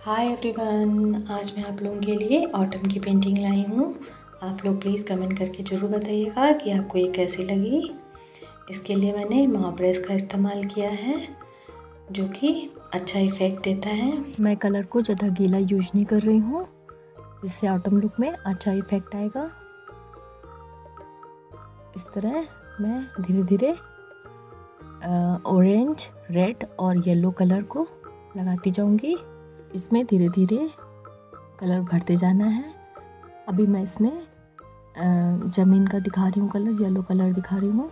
Hi everyone, आज मैं आप लोगों के लिए ऑटम की पेंटिंग लाई हूँ। आप लोग प्लीज़ कमेंट करके ज़रूर बताइएगा कि आपको ये कैसी लगी। इसके लिए मैंने मॉप ब्रश का इस्तेमाल किया है जो कि अच्छा इफ़ेक्ट देता है। मैं कलर को ज़्यादा गीला यूज नहीं कर रही हूँ, जिससे ऑटम लुक में अच्छा इफ़ेक्ट आएगा। इस तरह मैं धीरे धीरे ऑरेंज, रेड और येलो कलर को लगाती जाऊँगी। इसमें धीरे धीरे कलर भरते जाना है। अभी मैं इसमें ज़मीन का दिखा रही हूँ कलर, येलो कलर दिखा रही हूँ।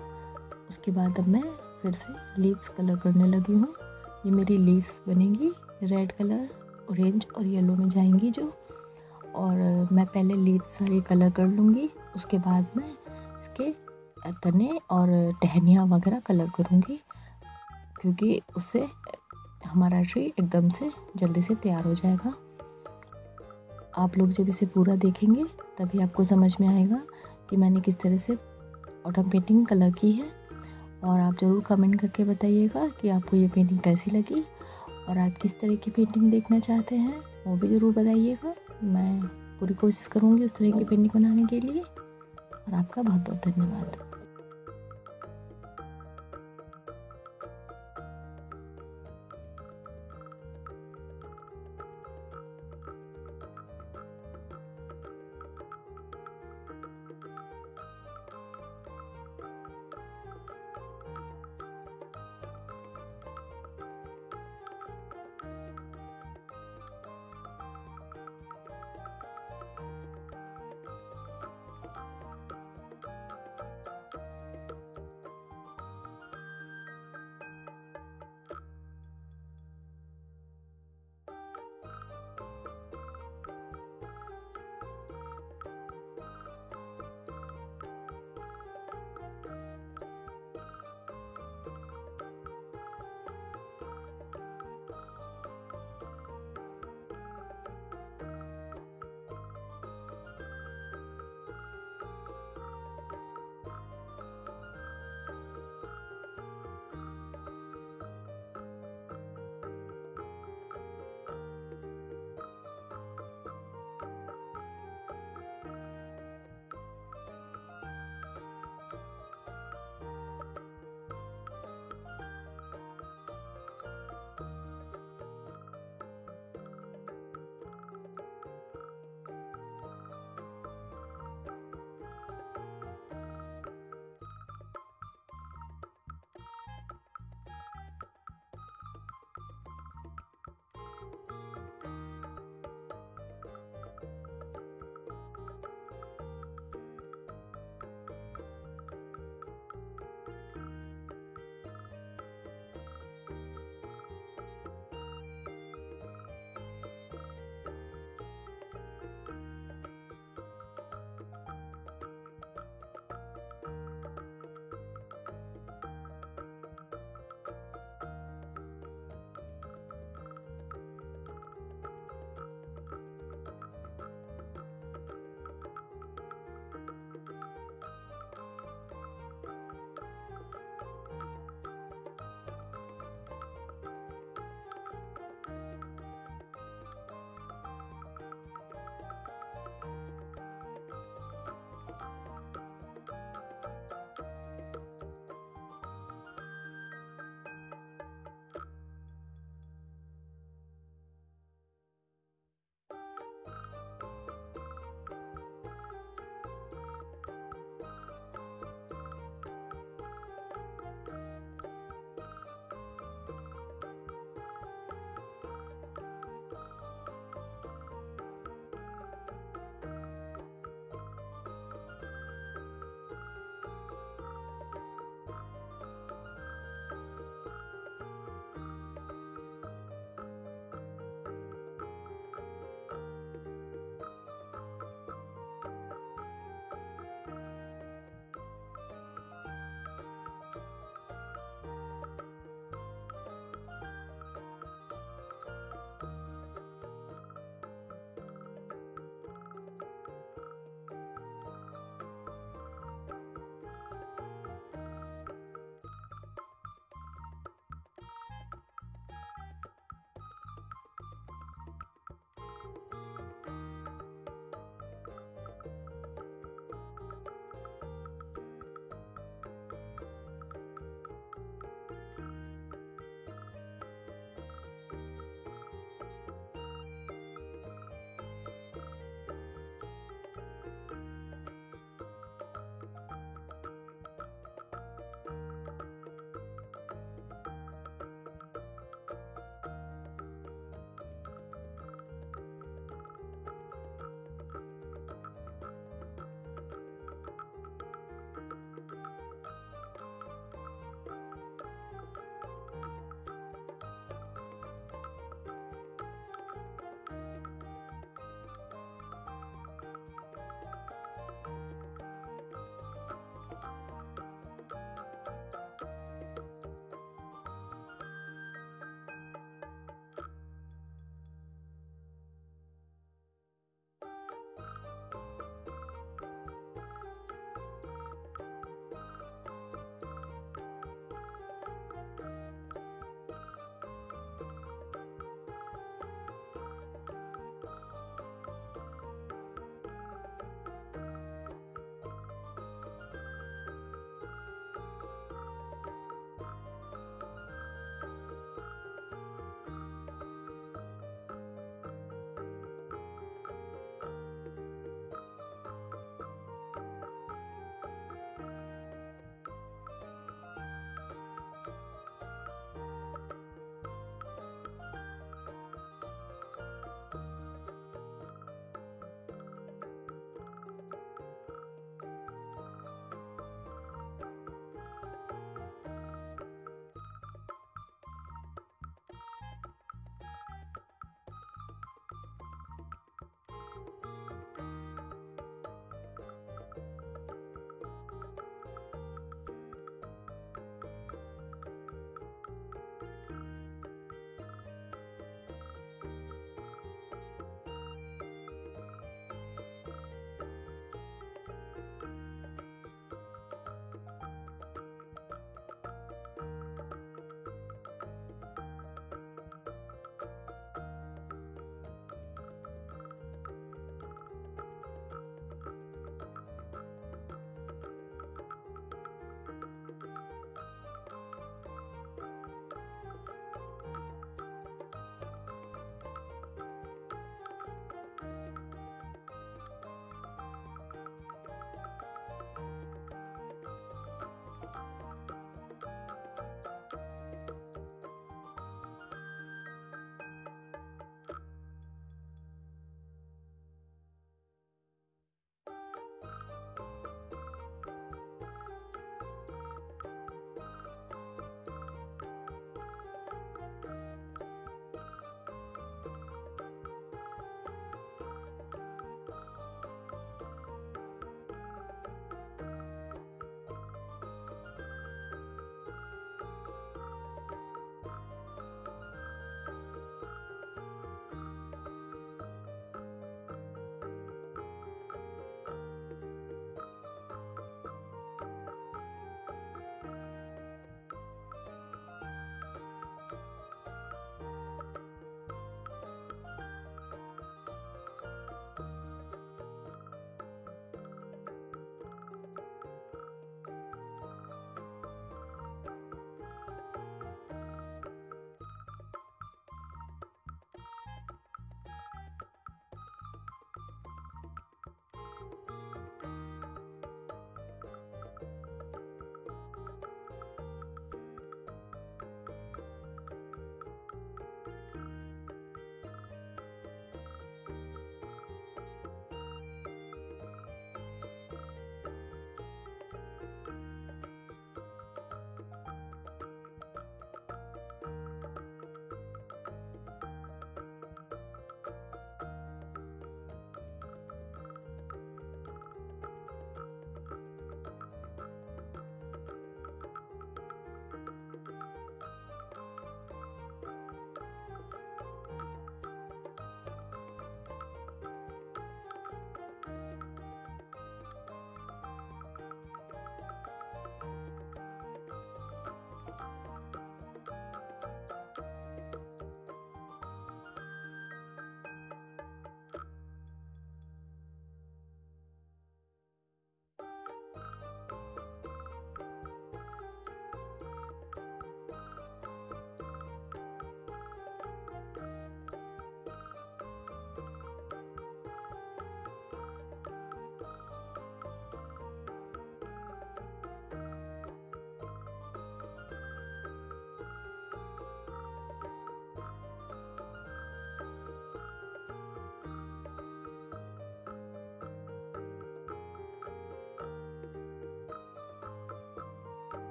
उसके बाद अब मैं फिर से लीव्स कलर करने लगी हूँ। ये मेरी लीव्स बनेगी, रेड कलर, ऑरेंज और येलो में जाएंगी जो। और मैं पहले लीव्स सारे कलर कर लूँगी, उसके बाद मैं इसके तने और टहनियाँ वगैरह कलर करूँगी, क्योंकि उससे हमारा ट्री एकदम से जल्दी से तैयार हो जाएगा। आप लोग जब इसे पूरा देखेंगे तभी आपको समझ में आएगा कि मैंने किस तरह से ऑटम पेंटिंग कलर की है। और आप ज़रूर कमेंट करके बताइएगा कि आपको ये पेंटिंग कैसी लगी और आप किस तरह की पेंटिंग देखना चाहते हैं, वो भी ज़रूर बताइएगा। मैं पूरी कोशिश करूँगी उस तरह की पेंटिंग बनाने के लिए। और आपका बहुत बहुत धन्यवाद।